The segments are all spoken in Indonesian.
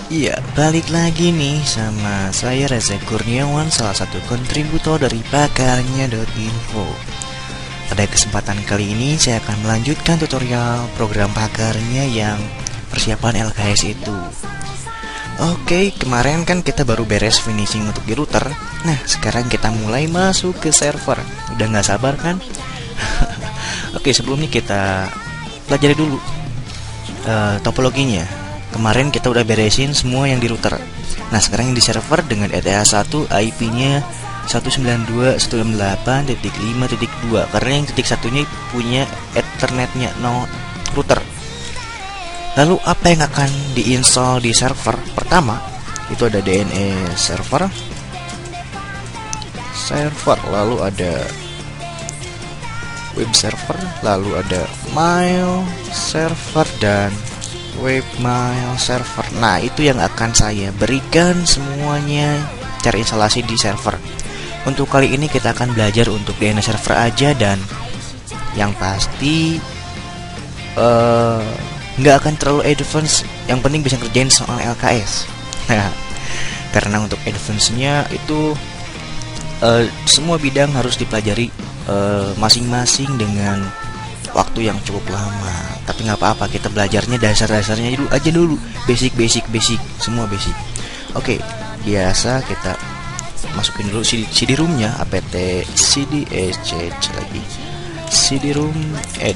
Iya, balik lagi nih sama saya Reza Kurniawan, salah satu kontributor dari pakarnya.info. Pada kesempatan kali ini saya akan melanjutkan tutorial program pakarnya yang persiapan LKS itu. Oke, kemarin kan kita baru beres finishing untuk di router. Nah, sekarang kita mulai masuk ke server. Udah nggak sabar kan? Oke, sebelumnya kita pelajari dulu topologinya. Kemarin kita udah beresin semua yang di router. Nah, sekarang yang di server dengan ETH1 IP-nya 192.168.5.2 karena yang titik satunya punya Ethernetnya router. Lalu apa yang akan diinstal di server? Pertama, itu ada DNS server, lalu ada web server, lalu ada mail server dan webmail server. Nah, itu yang akan saya berikan semuanya cara instalasi di server. Untuk kali ini kita akan belajar untuk DNS server aja, dan yang pasti nggak akan terlalu advance. Yang penting bisa kerjain soal LKS. Nah, karena untuk advance-nya itu semua bidang harus dipelajari masing-masing dengan waktu yang cukup lama. Tapi nggak apa-apa, kita belajarnya dasar-dasarnya dulu, basic, semua basic. Oke, biasa kita masukin dulu cd-romnya, apt cd-sh lagi cd-rom add.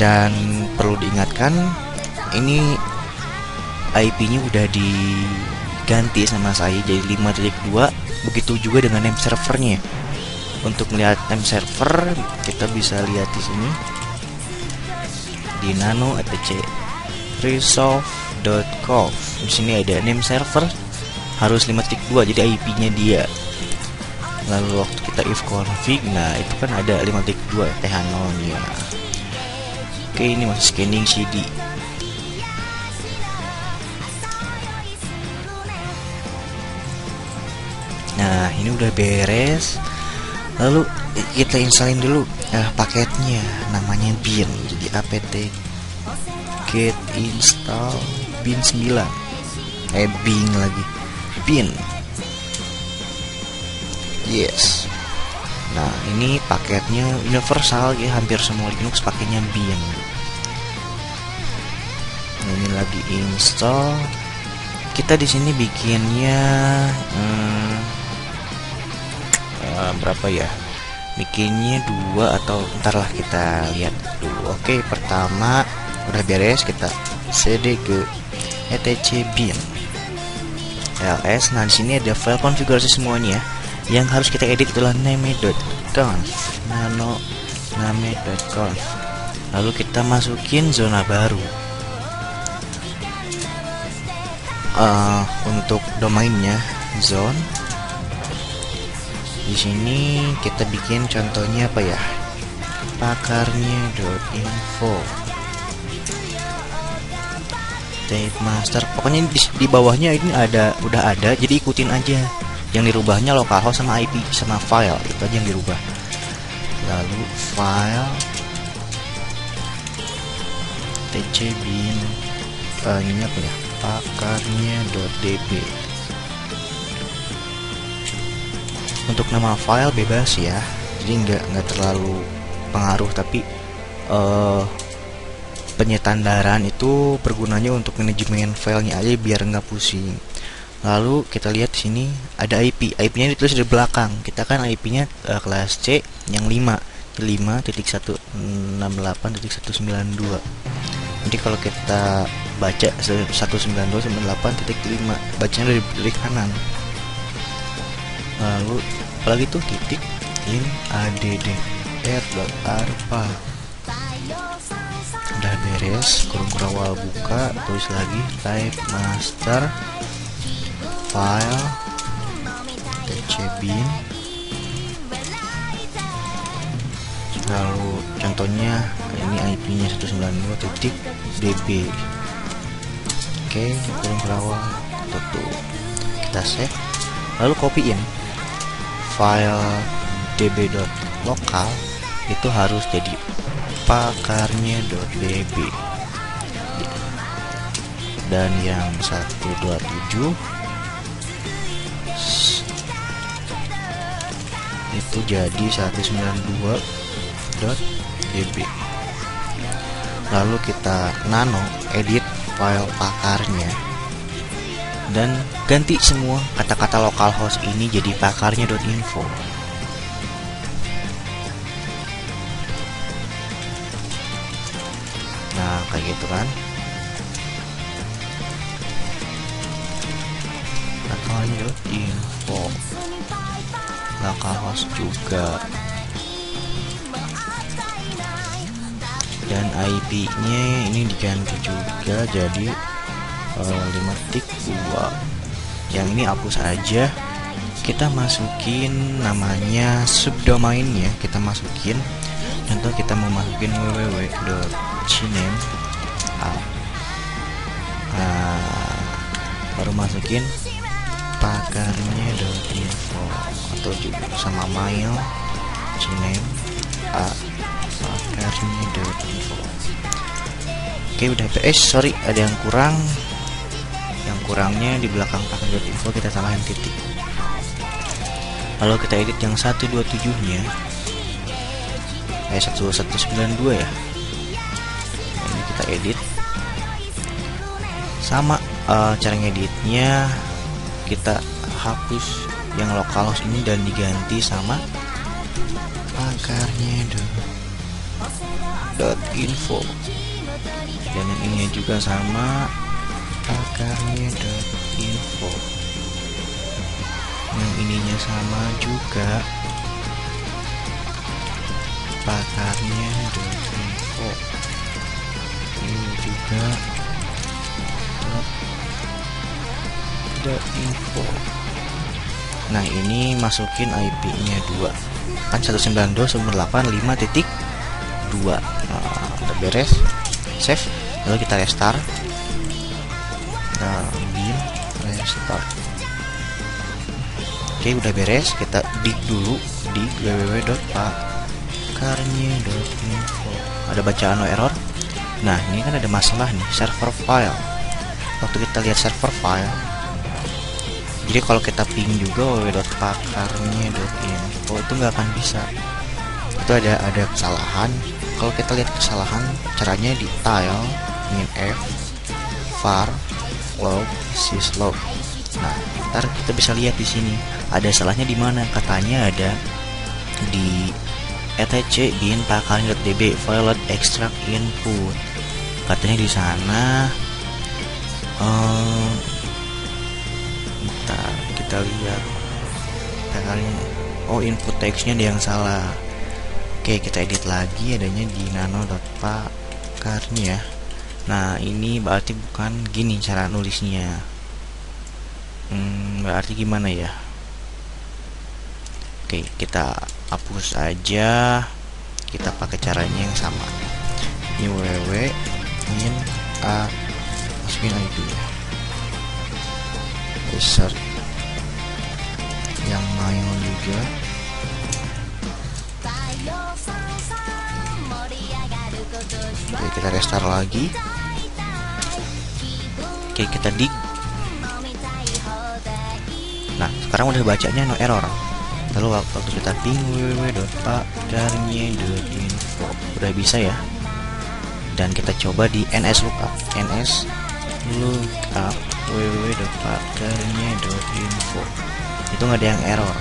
Dan perlu diingatkan, ini IP-nya udah diganti sama saya jadi 5.2. Begitu juga dengan name servernya. Untuk melihat name server, kita bisa lihat di sini di nano etc resolve.conf. Di sini ada name server harus 5.2, jadi IP-nya dia. Lalu waktu kita if config, nah itu kan ada 5.2 th0-nya. Oke, ini masih scanning CD. Nah, ini udah beres. Lalu kita installin dulu paketnya, namanya bin. Jadi apt get install bin 9. Bing lagi. Bin. Yes. Nah, ini paketnya universal ya, hampir semua Linux pakainya bin. Nah, ini lagi install. Kita di sini bikinnya berapa ya? Bikinnya 2 atau entarlah kita lihat dulu. Oke, pertama udah beres, kita cd ke etc bin ls. Nah, di sini ada file konfigurasi semuanya. Yang harus kita edit adalah name.conf, name.conf. Lalu kita masukin zona baru. Untuk domainnya zone. Di sini kita bikin contohnya apa ya? pakarnya.info. Type master. Pokoknya di bawahnya ini udah ada, jadi ikutin aja. Yang dirubahnya localhost sama IP sama file, itu aja yang dirubah. Lalu file tcbin ini apa ya? pakarnya.db. Untuk nama file bebas ya, jadi nggak terlalu pengaruh, tapi penyetandaran itu bergunanya untuk manajemen filenya aja biar nggak pusing. Lalu kita lihat di sini ada IP-nya ditulis di belakang. Kita kan IP-nya kelas C yang 5.5.168.192. Jadi kalau kita baca 192.168.5, bacanya dari kanan. Lalu apalagi tuh titik in addr.arpa. Udah beres, kurung kurawal buka, tulis lagi type master file tcbin. Lalu contohnya ini IP-nya 192.db. Oke, kurung kurawal tutup. Kita save. Lalu copyin file db.local itu harus jadi pakarnya.db. dan yang 127 itu jadi 192.db. Lalu kita nano edit file pakarnya dan ganti semua kata-kata localhost ini jadi pakarnya.info. Nah, kayak gitu kan. Pakarnya.info, localhost juga, dan IP-nya ini diganti juga jadi 5.2. Yang ini hapus aja. Kita masukin namanya subdomainnya, kita masukin. Contoh kita mau masukin www.cname, baru masukin pakarnya.info atau juga sama mail cname pakarnya.info. Oke, udah PS. Sorry, ada yang kurang. Yang kurangnya di belakang pakarnya.info kita tambahin titik. Lalu kita edit yang 127-nya. 1192 ya. Nah, ini kita edit. Sama cara ngeditnya, kita hapus yang localhost ini dan diganti sama pakarnya.info. Dan yang ini juga sama pakarnya.info. Yang ininya sama juga pakarnya.info. Ini juga .info. Nah, ini masukin IP-nya 2 kan 192.168.5.2. Udah beres, save. Lalu kita restart. Nah, bin restart. Oke, udah beres. Kita dig dulu di www.pakarnya.info. Ada bacaan no error. Nah, ini kan ada masalah nih, server file. Waktu kita lihat server file, jadi kalau kita ping juga www.pakarnya.info itu nggak akan bisa. Itu ada kesalahan. Kalau kita lihat kesalahan, caranya di tile -f var log syslog. Nah, ntar kita bisa lihat di sini ada salahnya di mana. Katanya ada di etc bin pakarnya.db file extract input. Katanya di sana. Bentar, kita lihat pakarnya. Oh, input teksnya ada yang salah. Oke, kita edit lagi, adanya di nano.pakarnya. Nah, ini berarti bukan gini cara nulisnya. Berarti gimana ya? Oke, kita hapus aja. Kita pakai caranya yang sama. Ini www in masukin IP ya. Insert yang mail juga. Oke, kita restart lagi. Oke, kita dig. Nah, sekarang udah bacanya no error. Lalu waktu kita ping www.pakarnya.info udah bisa ya. Dan kita coba di ns lookup www.pakarnya.info. Itu nggak ada yang error.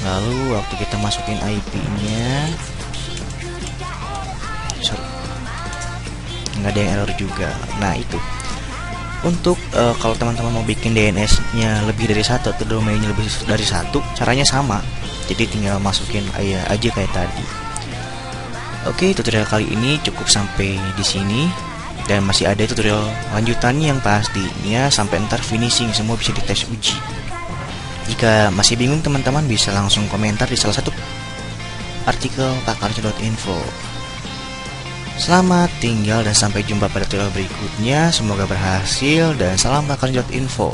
Lalu waktu kita masukin IP-nya, nggak ada yang error juga. Nah, itu untuk kalau teman-teman mau bikin DNS-nya lebih dari satu atau domainnya lebih dari satu, caranya sama. Jadi tinggal masukin aja kayak tadi. Oke, tutorial kali ini cukup sampai di sini. Dan masih ada tutorial lanjutannya yang pastinya sampai ntar finishing semua bisa dites uji. Jika masih bingung, teman-teman bisa langsung komentar di salah satu artikel pakarnya.info. Selamat tinggal dan sampai jumpa pada tutorial berikutnya. Semoga berhasil dan salam pakarnya.info.